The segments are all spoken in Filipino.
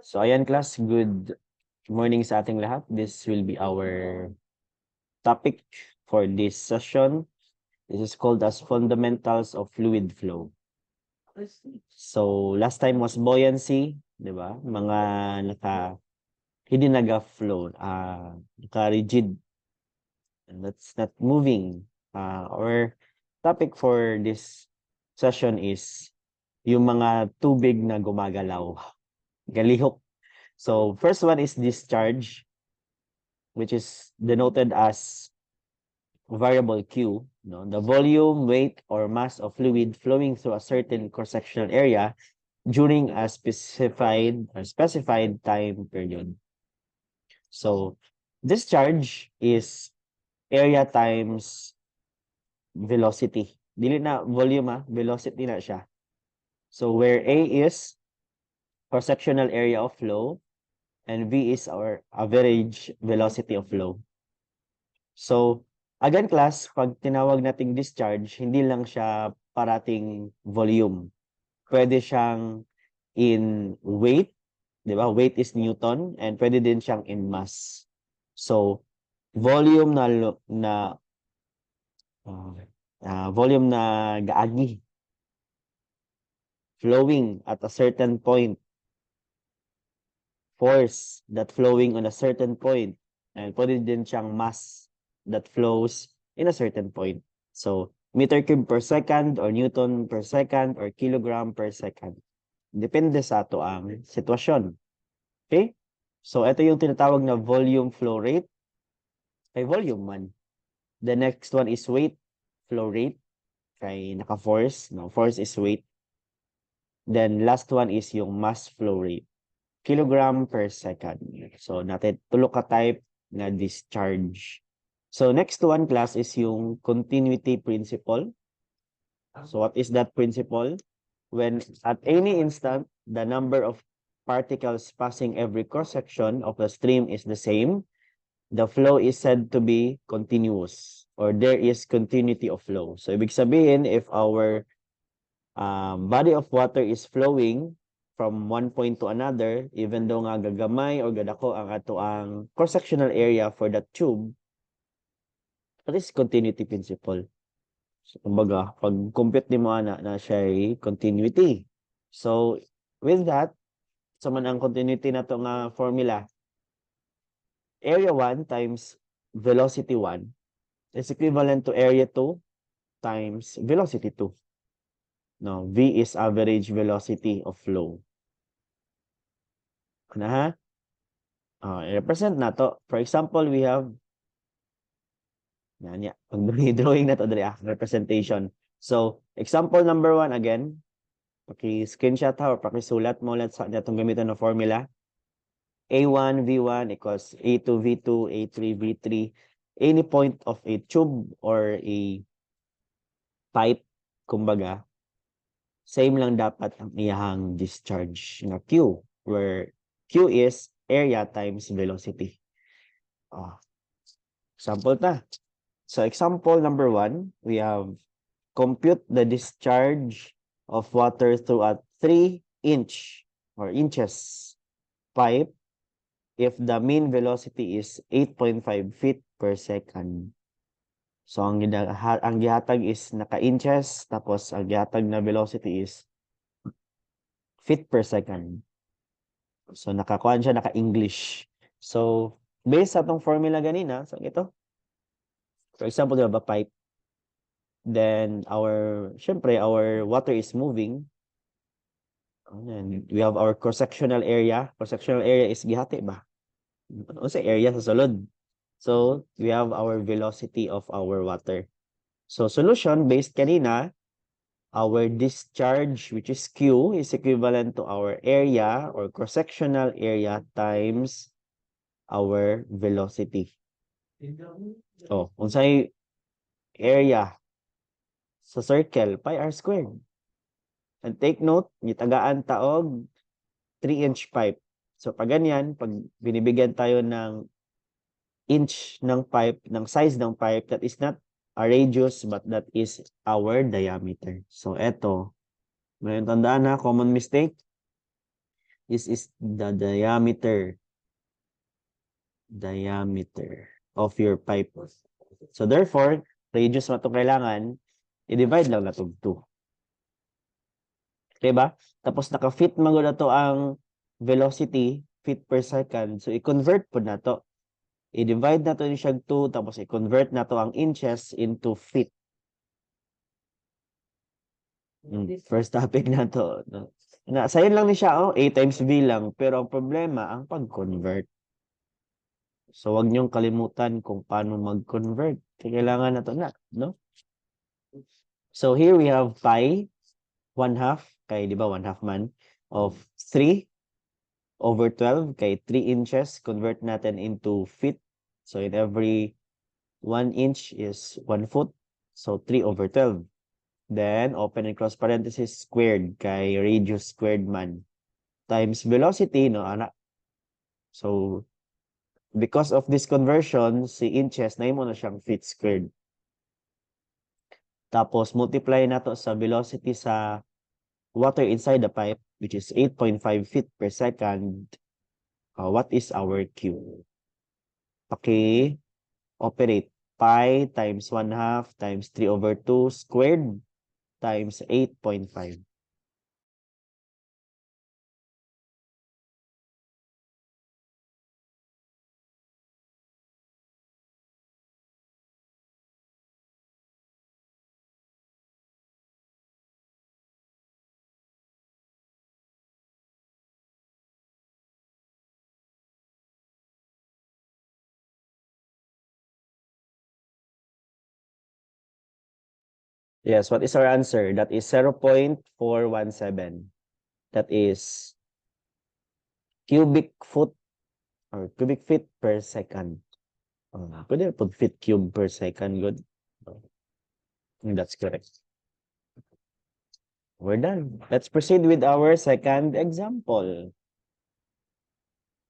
So ayan class, good morning sa ating lahat. This will be our topic for this session. This is called as Fundamentals of Fluid Flow. So last time was buoyancy, di ba? Mga hindi naga-flow, naka-rigid, and that's not moving. Our topic for this session is yung mga tubig na gumagalaw, galihok. So first one is discharge, which is denoted as variable Q, no? The volume, weight, or mass of fluid flowing through a certain cross-sectional area during a specified time period. So discharge is area times velocity. Dili na volume, velocity na siya. So where A is cross-sectional area of flow and V is our average velocity of flow. So, again class, pag tinawag nating discharge, hindi lang siya parating volume. Pwede siyang in weight, di ba? Weight is Newton, and pwede din siyang in mass. So, volume volume na gaagi, flowing at a certain point, force that flowing on a certain point, and pwede din siyang mass that flows in a certain point. So, meter cube per second or Newton per second or kilogram per second. Depende sa ato ang sitwasyon. Okay? So, ito yung tinatawag na volume flow rate. Kay volume man. The next one is weight flow rate. Kay naka-force. No? Force is weight. Then, last one is yung mass flow rate. Kilogram per second. So, natin tulo ka type na discharge. So, next one class is yung continuity principle. So, what is that principle? When at any instant, the number of particles passing every cross-section of the stream is the same, the flow is said to be continuous or there is continuity of flow. So, ibig sabihin, if our body of water is flowing from one point to another, even though nga gagamay or gadako ang ato ang cross-sectional area for that tube, that is continuity principle. So, kumbaga, pag compute ni mo na siya ay continuity. So, with that, sa man ang continuity na to nga formula, area 1 times velocity 1 is equivalent to area 2 times velocity 2. No, V is average velocity of flow. Ano ha? I-represent na to. For example, we have pag-drawing na to, representation. So, example number 1 again, paki-screenshot ha or paki-sulat mo ulit sa itong gamitan ng formula. A1 V1 equals A2 V2, A3 V3. Any point of a tube or a pipe, kumbaga, same lang dapat ang iyahang discharge na Q, where Q is area times velocity. Example ta. So, example number 1, we have compute the discharge of water through a 3-inch or inches pipe if the mean velocity is 8.5 feet per second. So, ang gihatag is naka-inches, tapos ang gihatag na velocity is feet per second. So, nakakuan siya, naka-English. So, based sa itong formula ganina, so ito, for example, diba, pipe, then syempre, our water is moving. And we have our cross-sectional area. Cross-sectional area is gihati ba? O sa area sa sulod. So, we have our velocity of our water. So, solution based kanina, our discharge, which is Q, is equivalent to our area or cross-sectional area times our velocity. Oh, unsay area sa circle, pi r squared. And take note, gitagaan taog 3-inch pipe. So, pag ganyan, pag binibigyan tayo ng inch ng pipe, ng size ng pipe, that is not a radius, but that is our diameter. So, eto, may tandaan na, common mistake. This is the diameter of your pipe. So therefore, radius na ito kailangan, i-divide lang na ito 2. Okay ba? Tapos naka-fit man na to ang velocity, feet per second. So i-convert po na to. I-divide na to ni siya 2, tapos i-convert na to ang inches into feet. First topic na to. No? Sayon lang ni siya, A times B lang. Pero ang problema, ang pag-convert. So wag niyong kalimutan kung paano mag-convert. Kailangan na to na, no? So here we have pi, 1/2, kay di ba 1/2 man, of 3/12, kay 3 inches, convert natin into feet. So in every 1 inch is 1 foot. So 3/12. Then, open and close parenthesis, squared, kay radius squared man, times velocity, no, anak. So, because of this conversion, si inches, na mo na siyang feet squared. Tapos, multiply na to sa velocity sa water inside the pipe, which is 8.5 feet per second. What is our Q? Okay, operate pi times 1/2 times 3/2 squared times 8.5. Yes, what is our answer? That is 0.417. That is cubic foot or cubic feet per second. Pwede po feet cube per second. Good. That's correct. We're done. Let's proceed with our second example.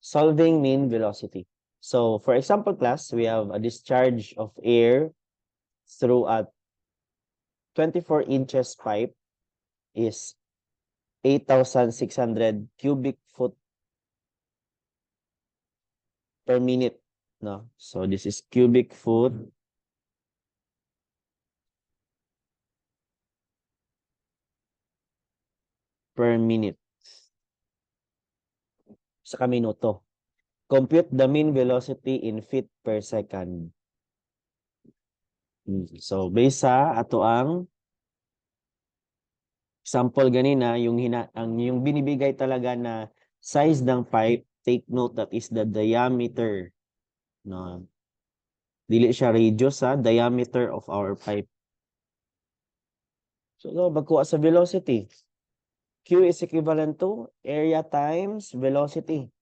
Solving mean velocity. So for example class, we have a discharge of air through a 24 inches pipe is 8,600 cubic foot per minute. No? So this is cubic foot per minute. Sa minuto. Compute the mean velocity in feet per second. So based sa ato ang example ganina, yung binibigay talaga na size ng pipe, take note that is the diameter. No. Dili siya radius, diameter of our pipe. So magkuha sa velocity. Q is equivalent to area times velocity.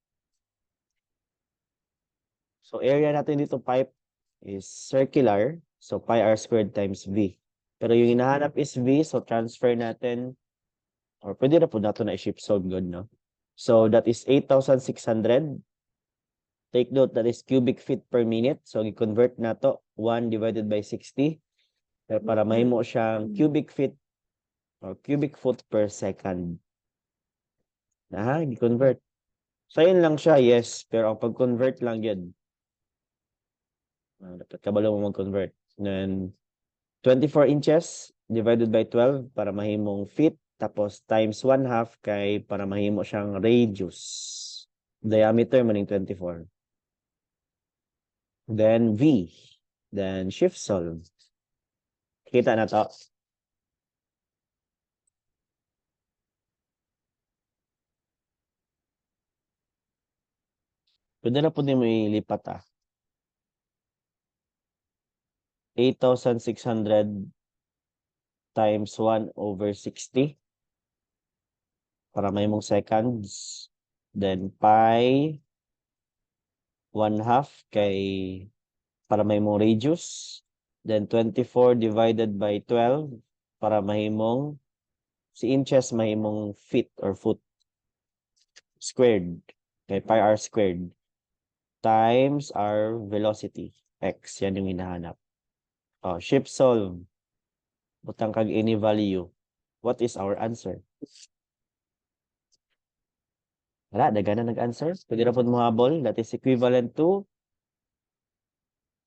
So area natin dito pipe is circular. So pi r squared times V. Pero yung hinahanap is V. So transfer natin. Or pwede na po nato na i-shift solve good, no? So that is 8,600. Take note that is cubic feet per minute. So i-convert na to 1 divided by 60. Pero para mahimo siyang cubic feet or cubic foot per second. I-convert. So yun lang siya, yes. Pero ang pag-convert lang yun. Dapat kabalo mo mag-convert. Then, 24 inches divided by 12 para mahimong feet. Tapos, times 1/2 kay para mahimo siyang radius. Diameter maning 24. Then, V. Then, shift solve. Kita na to. Pwede na po din mo ilipat 8,600 times 1/60 para may mong seconds. Then pi 1/2 kay para may mong radius. Then 24 divided by 12 para mahimong si inches mahimong feet or foot squared kay pi r squared times our velocity x. Yan yung hinahanap. Shift solve. Butang kag any value. What is our answer? Wala, daga na nag-answer. Pwede na po mo habol. That is equivalent to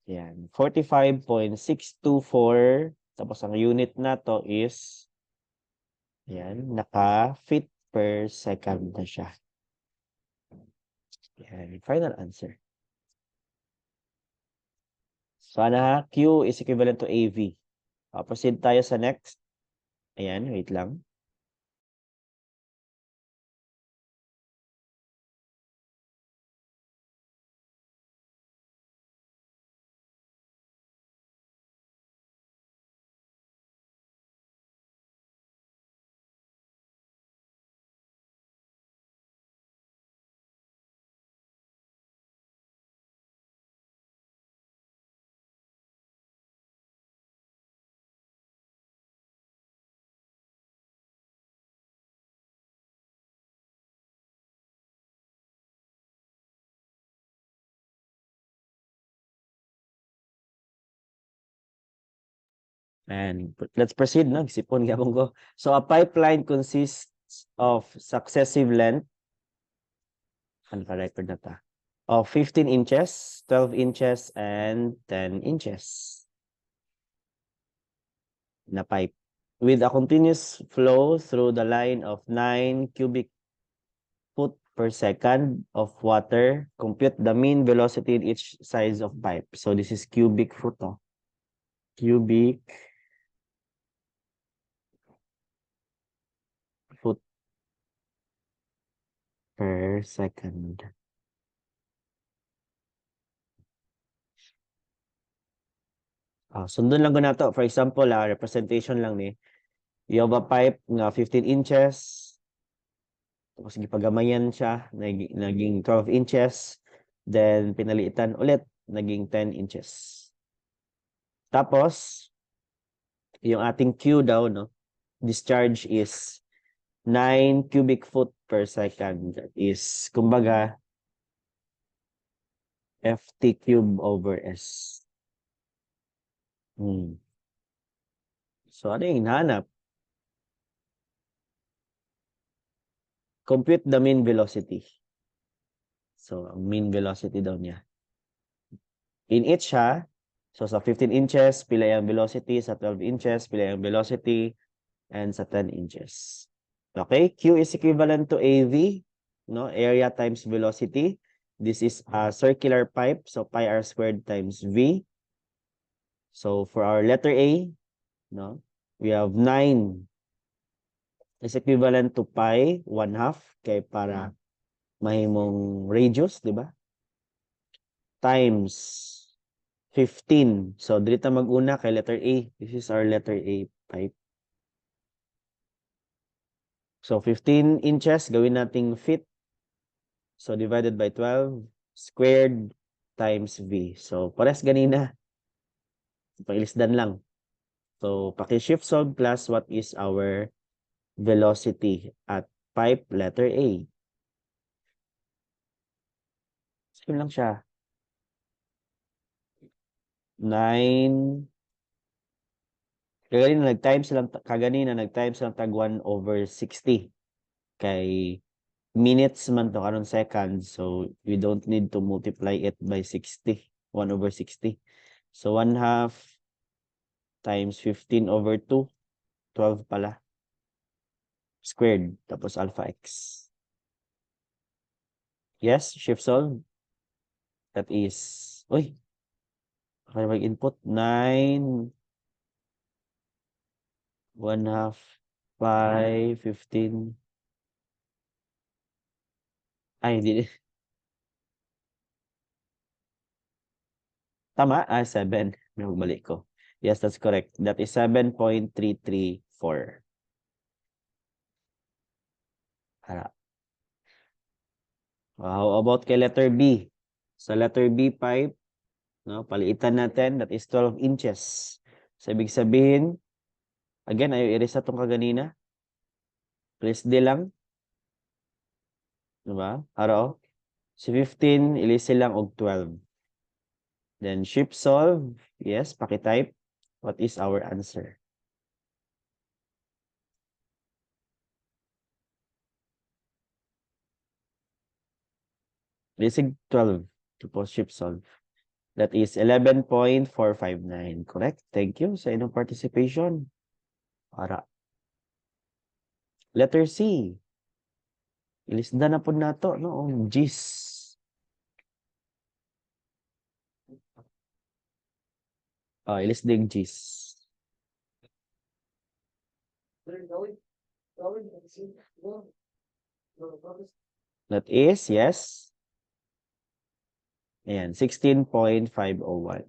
yan, 45.624. Tapos ang unit na to is yan, naka-feet per second na siya. Yan, final answer. So, ano ha? Q is equivalent to AV. Proceed tayo sa next. Ayan, wait lang. And let's proceed, no? Sipon gabong ko. So, a pipeline consists of successive length. Ano ka record na ta? Of 15 inches, 12 inches, and 10 inches. Na pipe. With a continuous flow through the line of 9 cubic foot per second of water, compute the mean velocity in each size of pipe. So, this is cubic foot, oh. Cubic foot per second. Sundon lang ko na to. For example, representation lang ni. You have a pipe nga 15 inches. Tapos gipagamayan siya, naging 12 inches. Then, pinalitan ulit, naging 10 inches. Tapos, yung ating Q daw, no? Discharge is 9 cubic foot per second. That is, kumbaga, FT cube over S. So, ano yung hinahanap? Compute the mean velocity. So, ang mean velocity daw niya. In each ha, so sa 15 inches, pila yung velocity, sa 12 inches, pila yung velocity, and sa 10 inches. Okay, Q is equivalent to AV, no? Area times velocity. This is a circular pipe, so pi r squared times V. So for our letter A, no, we have 9 is equivalent to pi 1/2 kay para mahimong radius, di ba? Times 15. So dito mag-una kay letter A. This is our letter A pipe. So 15 inches, gawin nating feet. So divided by 12 squared times V. So pares ganina. Pangilisdan lang. So paki-shift solve plus what is our velocity at pipe letter A. Same lang siya. 9 kaganina nag-times lang tag 1/60 kay minutes man to karon seconds, so we don't need to multiply it by 60, 1/60. So 1/2 times 15/2, 12 pala squared, tapos alpha x. Yes, shift solve. That is, okay, mag-input 9 1/2 5 15. Ay, hindi. Tama? 7. May magbalik ko. Yes, that's correct. That is 7.334. Hala. How about kay letter B? Sa letter B pipe, no, paliitan natin, that is 12 inches. So, ibig sabihin, again, ayaw i-erase itong kaganina. Please D lang. Diba? Haro. Si 15, ilisi lang og 12. Then, shift solve. Yes, pakitype. What is our answer? Lisig 12. Tapos shift solve. That is 11.459. Correct? Thank you sa inyong participation. Para. Letter C. Ilisda na po nato, no? Gis. Ilisda yung gis. That is, yes. Ayan, 16.501.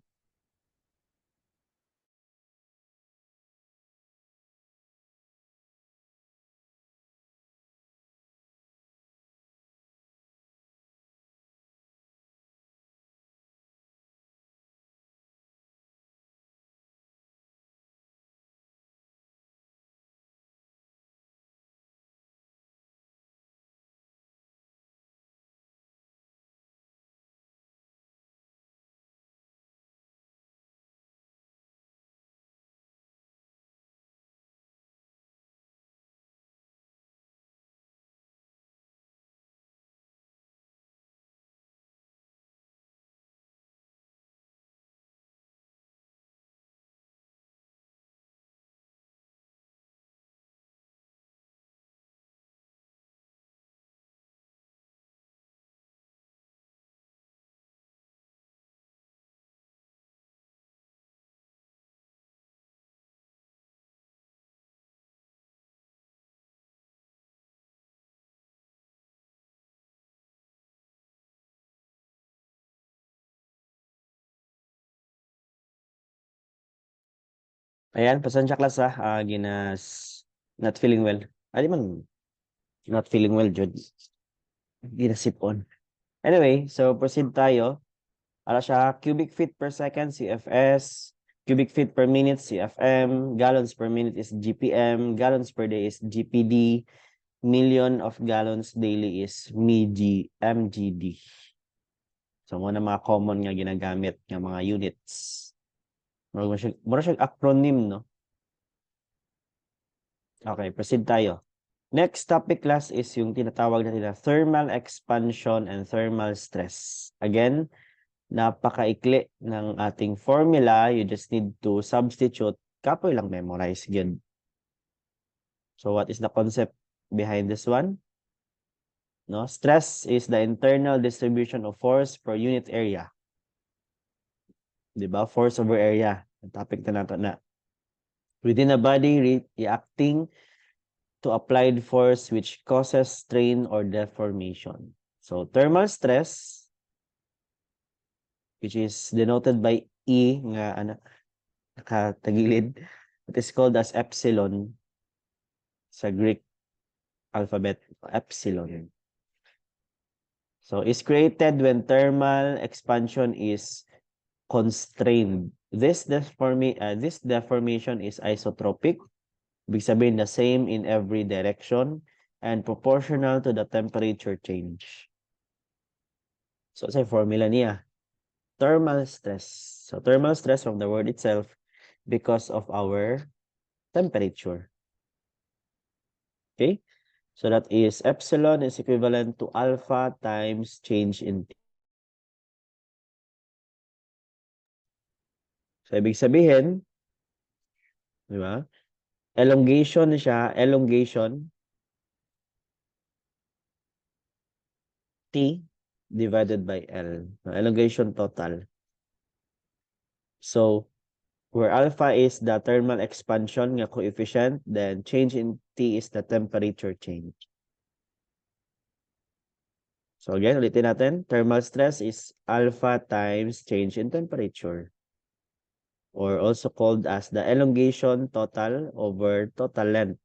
Ayan, pasensya class not feeling well. Di man, not feeling well, Jud. Ginasip on. Anyway, so proceed tayo. Ara siya, cubic feet per second, CFS. Cubic feet per minute, CFM. Gallons per minute is GPM. Gallons per day is GPD. Million of gallons daily is MGD. So, muna mga common nga ginagamit ng mga units. Mura siya acronym, no? Okay, proceed tayo. Next topic class is yung tinatawag natin na thermal expansion and thermal stress. Again, napakaikli ng ating formula. You just need to substitute. Kapoy lang memorize. Good. So what is the concept behind this one? No, stress is the internal distribution of force per unit area. Diba? Force over area. Ang topic na nato na. Within a body reacting to applied force which causes strain or deformation. So thermal stress, which is denoted by E nga nakatagilid, it is called as epsilon sa Greek alphabet, epsilon. So is created when thermal expansion is constrained. This deformation is isotropic, ibig sabihin the same in every direction and proportional to the temperature change. So sa formula niya, thermal stress. So thermal stress from the word itself because of our temperature. Okay? So that is epsilon is equivalent to alpha times change in T. So ibig sabihin, di ba? Elongation siya, elongation T divided by L. Elongation total. So where alpha is the thermal expansion nga coefficient, then change in T is the temperature change. So again, ulitin natin. Thermal stress is alpha times change in temperature. Or also called as the elongation total over total length.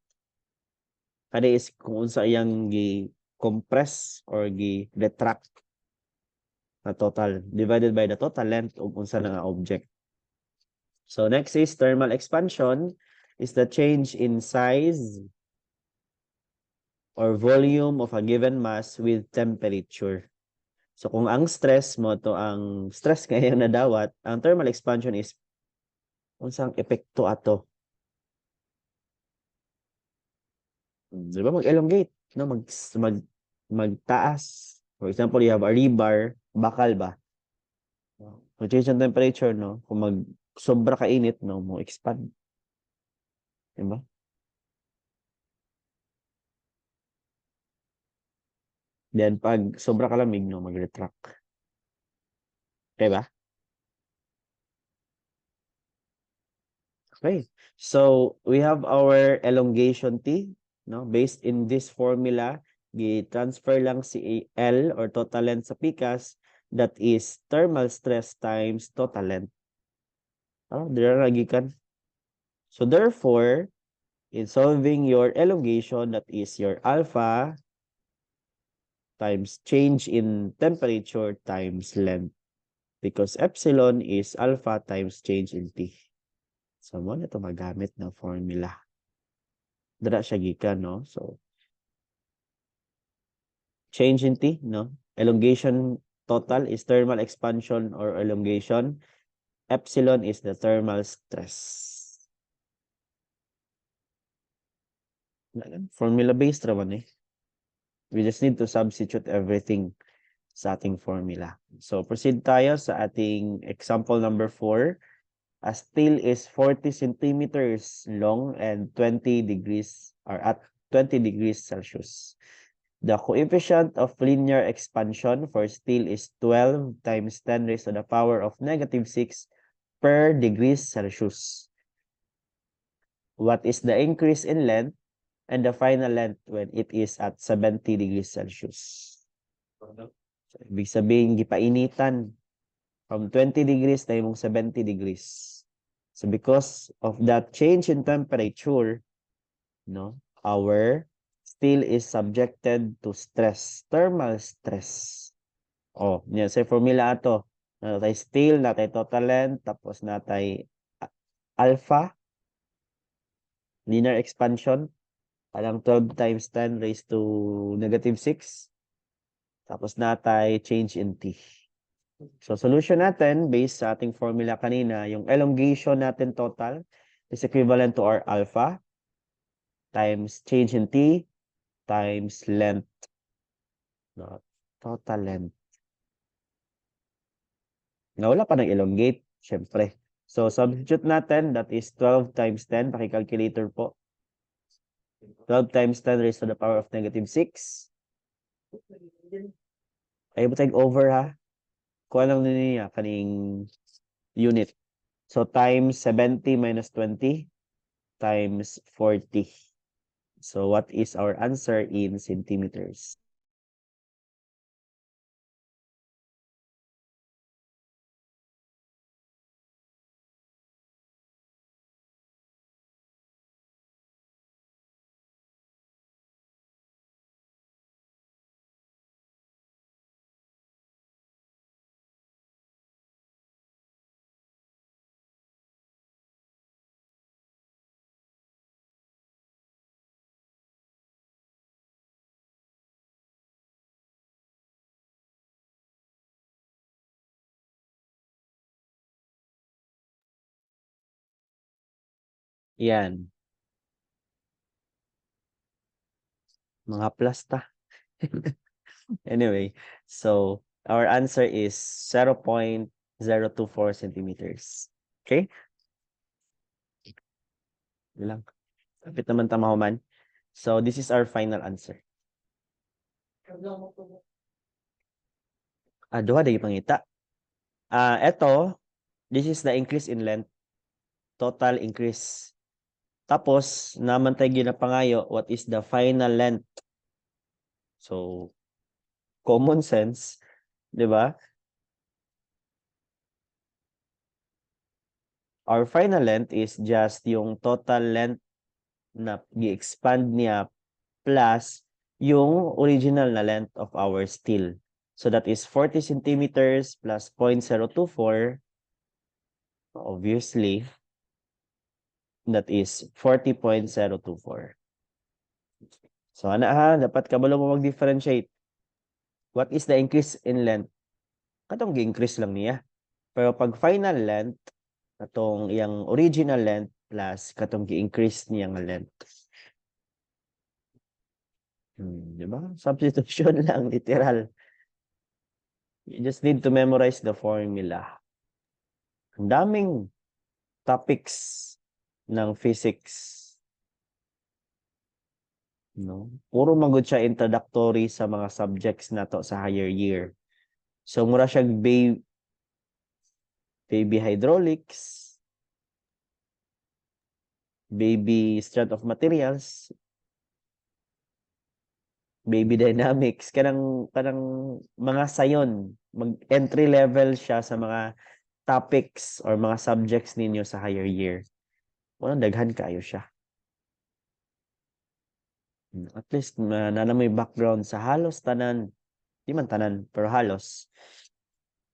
Kada is kung unsa iyang gi-compress or gi-retract na total divided by the total length of unsa na nga object. So next is thermal expansion is the change in size or volume of a given mass with temperature. So kung ang stress mo to ang stress kaya nadawat, ang thermal expansion is unsang epekto ato. Di ba mag-elongate, no? Magtaas For example, you have a rebar, bakal ba? So, change in temperature, no? Kung sobra kainit, no? Mo expand. Diba? Then, pag sobra kalamig, no? Mag-retract. Diba? Okay. So, we have our elongation T, no? Based in this formula, gi-transfer lang si L or total length sa pikas, that is thermal stress times total length. Dira lagi kan. So, therefore, in solving your elongation, that is your alpha times change in temperature times length. Because epsilon is alpha times change in T. So, mo na ito magamit ng formula. Dara siya gikan, no? So, change in T, no? Elongation total is thermal expansion or elongation. Epsilon is the thermal stress. Formula-based raman eh. We just need to substitute everything sa ating formula. So, proceed tayo sa ating example number 4. A steel is 40 centimeters long and 20 degrees or at 20 degrees Celsius. The coefficient of linear expansion for steel is 12 times 10 raised to the power of -6 per degrees Celsius. What is the increase in length and the final length when it is at 70 degrees Celsius? So, ibig sabihin, gipainitan from 20 degrees na yung 70 degrees. So because of that change in temperature, no, our steel is subjected to stress, thermal stress. Oh, yan sa formula ato. Natay steel, natay total length, tapos natay alpha, linear expansion, parang 12 times 10 raised to -6. Tapos natay change in T. So, solution natin, based sa ating formula kanina, yung elongation natin total is equivalent to our alpha times change in T times length. No, total length. Wala pa ng elongate, syempre. So, substitute natin, that is 12 times 10. Paki-calculator po. 12 times 10 raised to the power of -6. Ay, butay over ha. Kuha lang niya kaning unit. So, times 70 minus 20 times 40. So, what is our answer in centimeters? Yan. Mga plasta. Anyway, so our answer is 0.024 centimeters. Okay? Yun lang. Kapit naman tamahuman. So, this is our final answer. Duha, dagi pangita. Ito, this is the increase in length. Total increase. Tapos, naman tayo ginapangayo, what is the final length? So, common sense, di ba? Our final length is just yung total length na gi-expand niya plus yung original na length of our steel. So that is 40 centimeters plus 0.024. Obviously, that is 40.024. So, dapat kabalo mo mag-differentiate. What is the increase in length? Katong gi-increase lang niya. Pero pag final length, katong yung original length plus katong gi-increase niyang length. Di ba? Substitution lang, literal. You just need to memorize the formula. Ang daming topics ng physics. No? Puro magud siya introductory sa mga subjects nato sa higher year. So mura siya baby hydraulics, baby strength of materials, baby dynamics, kanang mga sayon, mag entry level siya sa mga topics or mga subjects ninyo sa higher year. Walang daghan kayo siya. At least na may background sa halos tanan, di man tanan, pero halos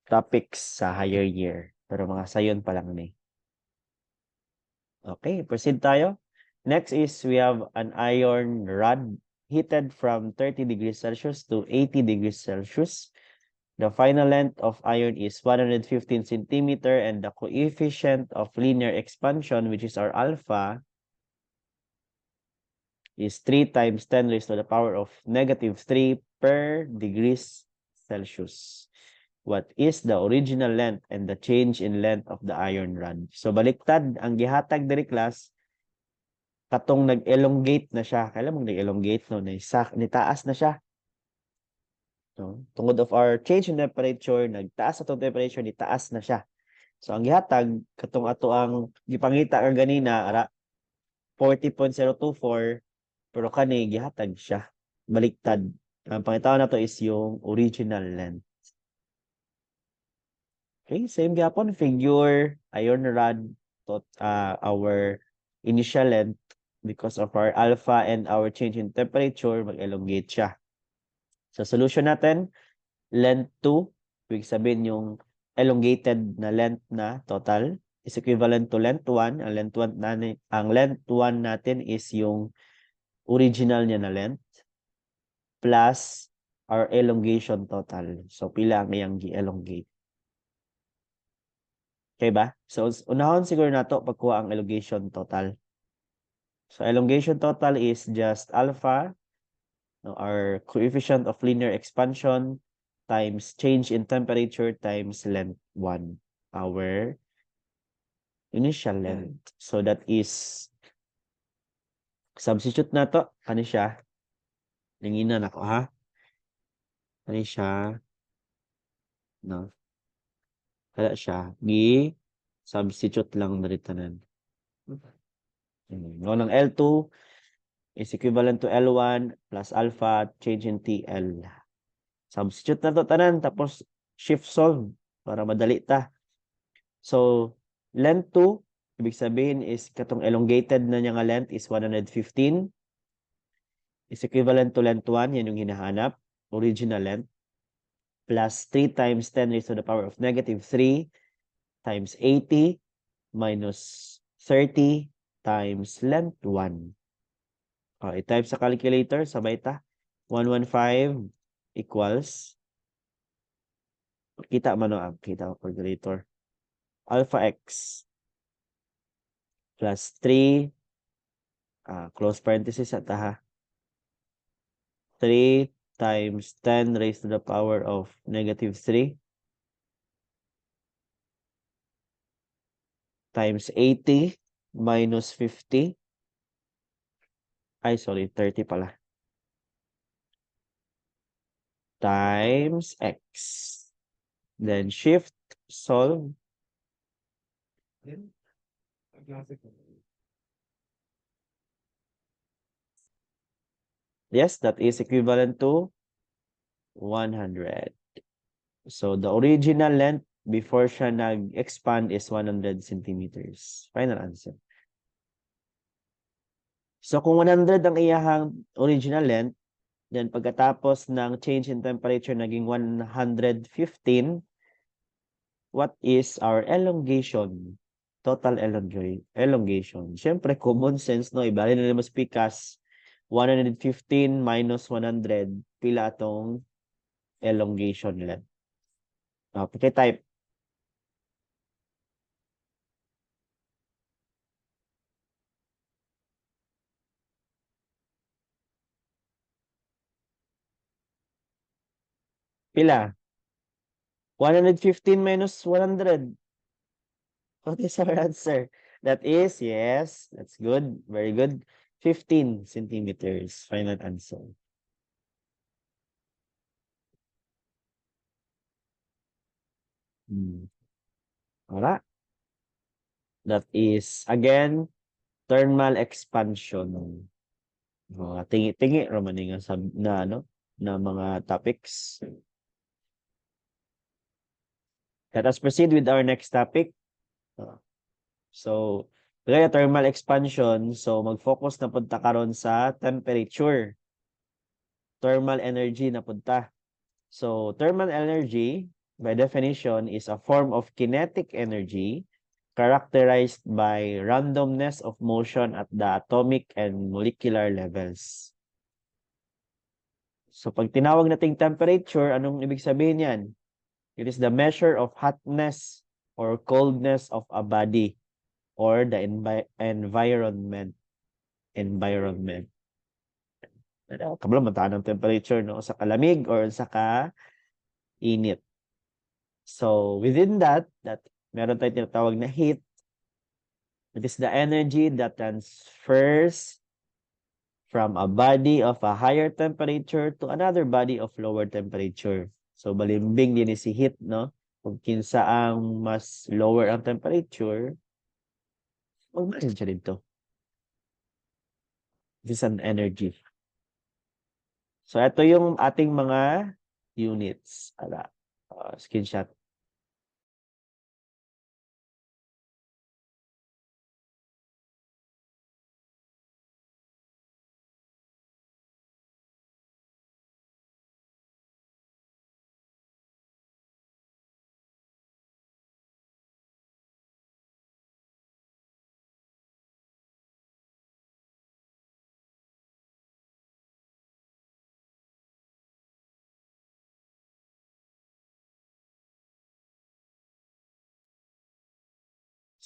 topics sa higher year. Pero mga sayon pa lang ni. Okay, proceed tayo. Next is we have an iron rod heated from 30 degrees Celsius to 80 degrees Celsius. The final length of iron is 115 centimeter and the coefficient of linear expansion, which is our alpha, is 3 times 10 raised to the power of -3 per degrees Celsius. What is the original length and the change in length of the iron rod? So baliktad ang gihatag diri class katong nag-elongate na siya. Kailan mong nag-elongate no? Nitaas na siya. No? Tungod of our change in temperature, nagtaas atong temperature, nitaas na siya. So ang gihatag katong ato ang gipangita ka ganina ara 40.024 pero kani gihatag siya baliktad. Ang pangitaon nato is yung original length. Okay, same gapon figure iron rod to our initial length because of our alpha and our change in temperature mag-elongate siya. Sa solution natin, length 2, ibig sabihin yung elongated na length na total is equivalent to length 1. Ang length 1 natin is yung original niya na length plus our elongation total. So pila ang iyang gi-elongate. Okay ba? So, unahon siguro nato pagkuha ang elongation total. So, elongation total is just alpha, no, our coefficient of linear expansion times change in temperature times length 1, our initial length. So, that is, substitute na to. Ano siya? Nanginan ako, ha? Ano siya? No? Kaya siya. Substitute lang na ritanan. No, ng L2 is equivalent to L1 plus alpha change in TL. Substitute na to tanan tapos shift solve para madali ta. So, length 2, ibig sabihin is katong elongated na niya nga length is 115 is equivalent to length 1, yan yung hinahanap, original length, plus 3 times 10 raised to the power of -3 times 80 minus 30 times length 1. I-type sa calculator, sabay ta. 115 equals, kita man no, kita ko calculator. Alpha x plus 3, close parenthesis at ha. 3 times 10 raised to the power of -3 times 80 minus 50. Ay, sorry, 30 pala. Times x. Then shift, solve. Yes, that is equivalent to 100. So the original length before siya nag-expand is 100 centimeters. Final answer. So kung 100 ang iyahang original length, then pagkatapos ng change in temperature naging 115, what is our elongation? Total elongation. Siyempre, common sense, no? Ibali na mas pikas. 115 minus 100, pila atong elongation length. Okay, type. Pila? 115 minus 100. What is our answer? That is, yes, that's good. Very good. 15 centimeters. Final answer. Alright. That is, again, thermal expansion. Tingi-tingi, Romani nga na, ano, na mga topics. Let us proceed with our next topic. So, kaya thermal expansion, so mag-focus na punta karon sa temperature. Thermal energy na punta. So, thermal energy, by definition, is a form of kinetic energy characterized by randomness of motion at the atomic and molecular levels. So, pag tinawag nating temperature, anong ibig sabihin yan? It is the measure of hotness or coldness of a body or the environment. Kabalo man ng temperature, no? Sa kalamig or sa ka-init. So, within that meron tayong tinatawag na heat. It is the energy that transfers from a body of a higher temperature to another body of lower temperature. So, balimbing din si heat, no? Kung kinsa ang mas lower ang temperature, magmasin siya dito. This is an energy. So, ito yung ating mga units. Screenshot.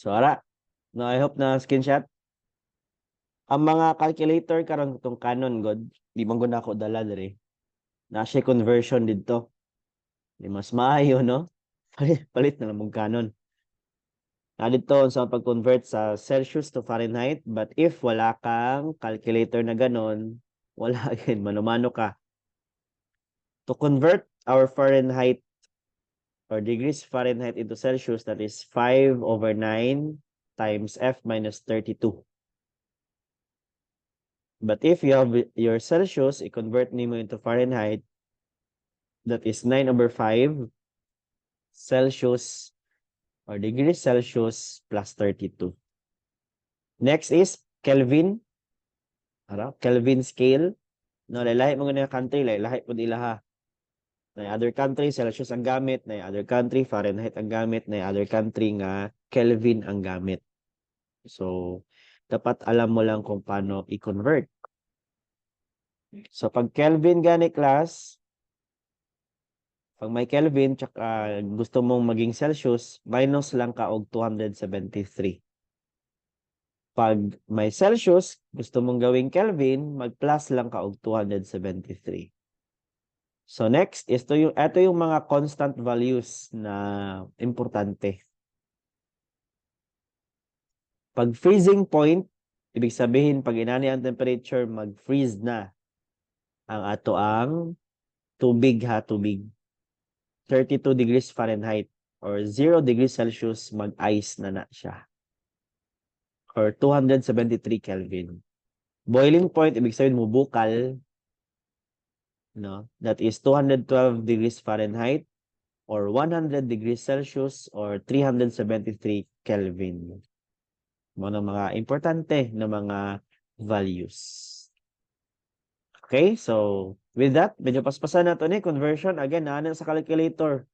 So, no, I hope na screenshot. Ang mga calculator karon itong Canon god, di man gud ako dala diri. Na siya conversion dito. Di mas maayo, no? Palit na lang mong Canon. Na dito sa pag-convert sa Celsius to Fahrenheit, but if wala kang calculator na ganon, wala again, mano-mano ka. To convert our Fahrenheit or degrees Fahrenheit into Celsius, that is 5/9 times F minus 32. But if you have your Celsius, i-convert nimo into Fahrenheit, that is 9/5 Celsius or degrees Celsius plus 32. Next is Kelvin. Kelvin scale. No, lahi mo nga country, lahi po ilaha. Na other country, Celsius ang gamit. Na other country, Fahrenheit ang gamit. Na other country nga Kelvin ang gamit. So, dapat alam mo lang kung paano i-convert. So, pag Kelvin gani class, pag may Kelvin, tsaka gusto mong maging Celsius, minus lang ka og 273. Pag may Celsius, gusto mong gawing Kelvin, mag-plus lang ka og 273. So next, ito yung mga constant values na importante. Pag freezing point, ibig sabihin pag inani ang temperature, mag-freeze na ang ato ang tubig. 32 degrees Fahrenheit or 0 degrees Celsius, mag-ice na siya. Or 273 Kelvin. Boiling point, ibig sabihin mo bukal, no? That is 212 degrees Fahrenheit or 100 degrees Celsius or 373 Kelvin. Mga importante na mga values. Okay, so with that, medyo paspasan na ito ni conversion. Again, naanan sa calculator.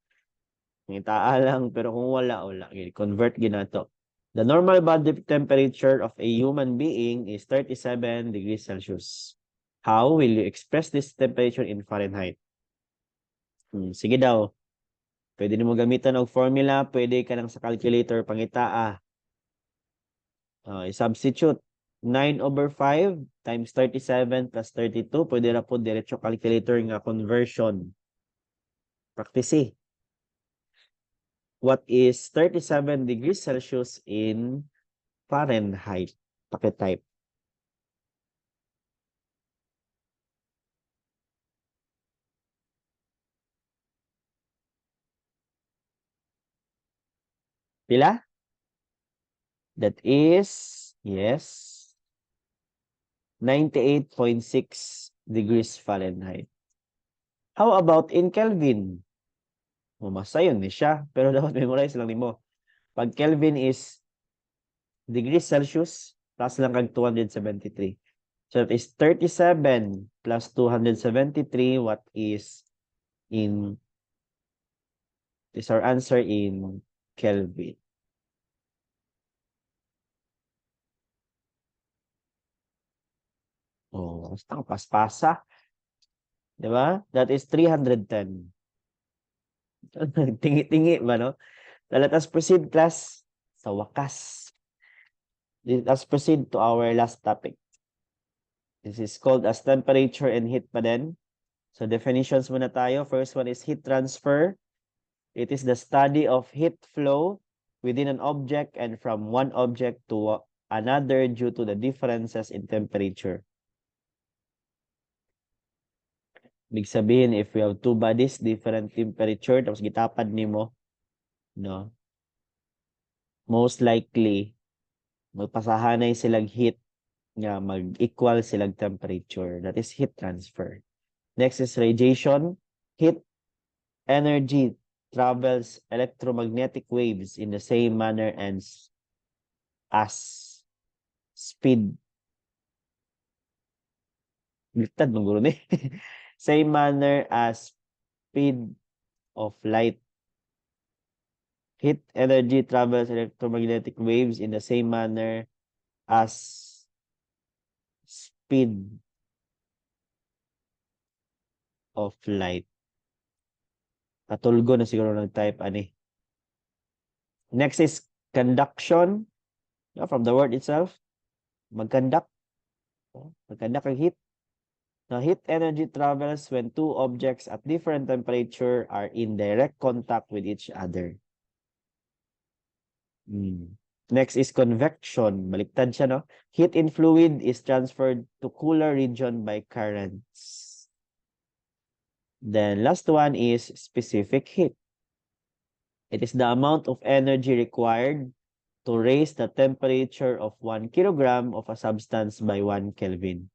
Ngitaa lang, pero kung wala. Convert ginato. The normal body temperature of a human being is 37 degrees Celsius. How will you express this temperature in Fahrenheit? Sige daw. Pwede mo gamitan og formula, pwede ka lang sa calculator pangitaa. I-substitute 9/5 times 37 plus 32. Pwede na po diretso calculator nga conversion. Practice. What is 37 degrees Celsius in Fahrenheit? Pakitype. Pila? That is, yes, 98.6 degrees Fahrenheit. How about in Kelvin? Mamasa yun ni siya, pero dapat memorize lang nimo. Pag Kelvin is degrees Celsius, plus lang kag 273. So that is 37 plus 273. What is our answer in Kelvin? Oh, basta paspasa. Diba? That is 310. Tingi-tingi ba, no? Let us proceed, class. Sa wakas. Let's proceed to our last topic. This is called as temperature and heat pa din. So definitions muna tayo. First one is heat transfer. It is the study of heat flow within an object and from one object to another due to the differences in temperature. Ibig sabihin, if we have two bodies, different temperature, tapos gitapad nimo, no? Most likely, magpasahanay silang heat nga mag-equal silang temperature. That is heat transfer. Next is radiation. Heat energy travels electromagnetic waves in the same manner as speed. Liktad ng guro ni. Same manner as speed of light. Heat energy travels electromagnetic waves in the same manner as speed of light. Katulgo na siguro nag-type ani. Next is conduction. From the word itself, mag-conduct. Mag-conduct ang heat. Now, heat energy travels when two objects at different temperature are in direct contact with each other. Next is convection. Baliktad siya, no? Heat in fluid is transferred to cooler region by currents. Then last one is specific heat. It is the amount of energy required to raise the temperature of 1 kilogram of a substance by 1 Kelvin.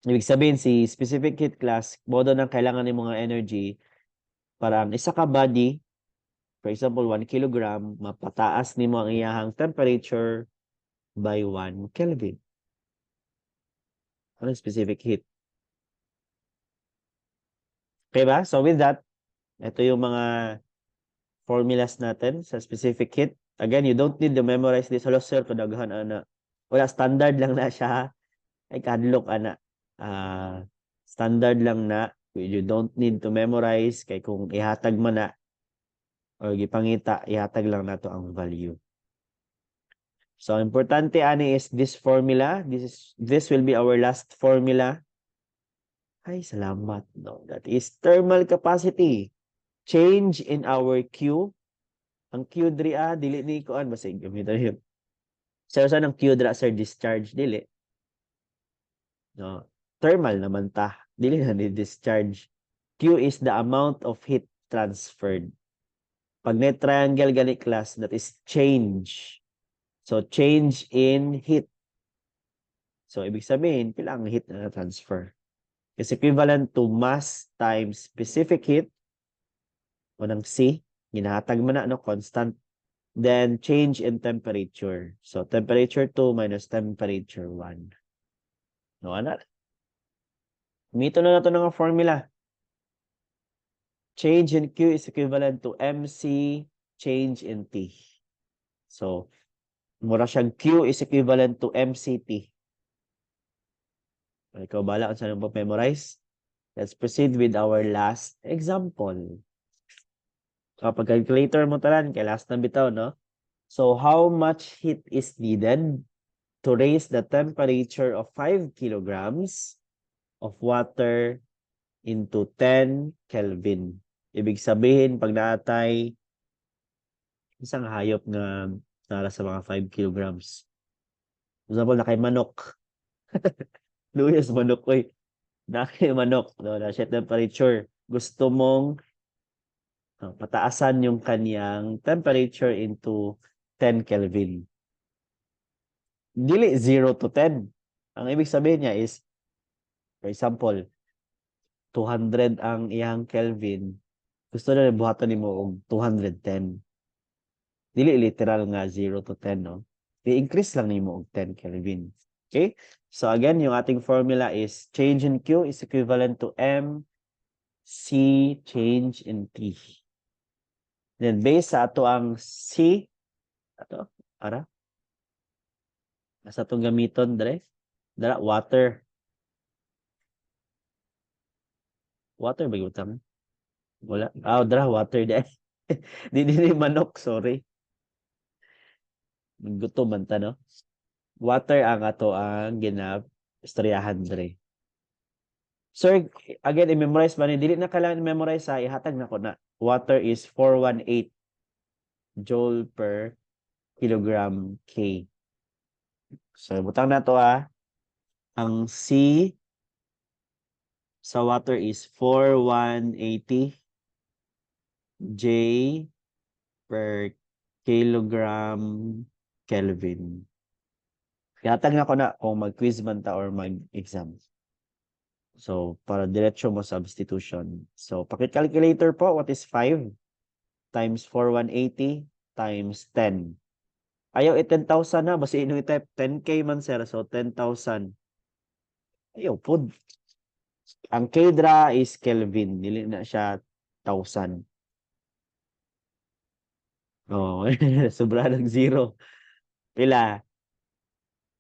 Ibig sabihin, si specific heat class, modo ng kailangan ng mga energy para ang isa ka body, for example, 1 kilogram, mapataas ni mo ang iyahang temperature by 1 Kelvin. Ano specific heat? Okay ba? So with that, ito yung mga formulas natin sa specific heat. Again, you don't need to memorize this. Hello, sir, kadaghan, ana. Wala, standard lang na siya. Ay, kadlok, ana. Standard lang na. You don't need to memorize. Kay kung ihatag man na, or gipangita, ihatag lang nato ang value. So, importante, ani, is this formula. This will be our last formula. Ay, salamat. No, that is thermal capacity. Change in our Q. Ang Q diri dili ni kuan basig gamiton yun. So sa nang Q dira sir discharge dili. No. Thermal naman ta. Dili na ni discharge. Q is the amount of heat transferred. Pag net triangle gani class, that is change. So change in heat. So ibig sabihin pila ang heat na transfer. Is equivalent to mass times specific heat o ng C. Ginahatag man na no constant. Then change in temperature. So temperature 2 minus temperature 1. No, ana. Mito na nato ng formula. Change in Q is equivalent to MC change in T. So, mura siyang Q is equivalent to MCT. Ikaw bala kung saan mo memorize. Let's proceed with our last example. Kapag calculator mo talan, kay last na bitaw, no? So, how much heat is needed to raise the temperature of 5 kilograms of water into 10 Kelvin? Ibig sabihin, pag naatay, isang hayop nga nara sa mga 5 kilograms. For example, nakay manok. Luyas manok, oy. Nakay manok, no, na siya temperature. Gusto mong pataasan yung kanyang temperature into 10 Kelvin. Dili 0 to 10. Ang ibig sabihin niya is, for example, 200 ang iyang Kelvin. Gusto na buhaton nimo og 210. Dili literal nga 0 to 10, no? I-increase lang nimo og 10 Kelvin. Okay? So again, yung ating formula is change in Q is equivalent to M C change in T. Then based sa ato ang C, ato, ara, sa atong gamiton, dara, water. Water ba yung wala. Ah, dara, water di. Di manok, sorry. Gutom man ta, no? Water ang ato ang istoryahan dre. Sir, again, i-memorize ba ni? Dili na kailangan i-memorize ha. Ihatag na ko na. Water is 418 joule per kilogram K. So, butang na to ha. Ang C sa water is 4180 J per kilogram Kelvin. Ihatag na ko na kung mag-quiz man ta or mag-exam. So, para diretso mo substitution. So, pakit-calculator po, what is 5 times 4180 times 10? Ayaw 10,000 na, basta inong i-type 10K man sir, so 10,000. Ayaw po. Ang K dra is Kelvin, dili na siya 1,000. Oh, sobra ng zero. Pila?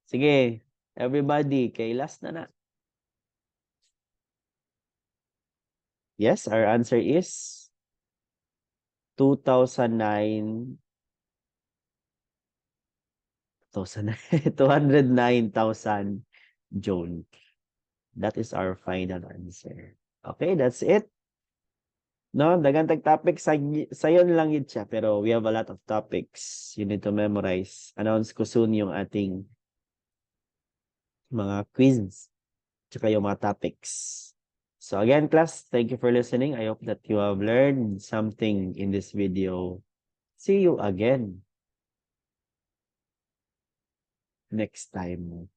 Sige, everybody, kay last na. Yes, our answer is 2009 209,000 joule. That is our final answer. Okay, that's it. No, daghang topic sayon lang yun siya, pero we have a lot of topics you need to memorize. Announce ko soon yung ating mga quiz tsaka yung mga topics. So again, class, thank you for listening. I hope that you have learned something in this video. See you again next time.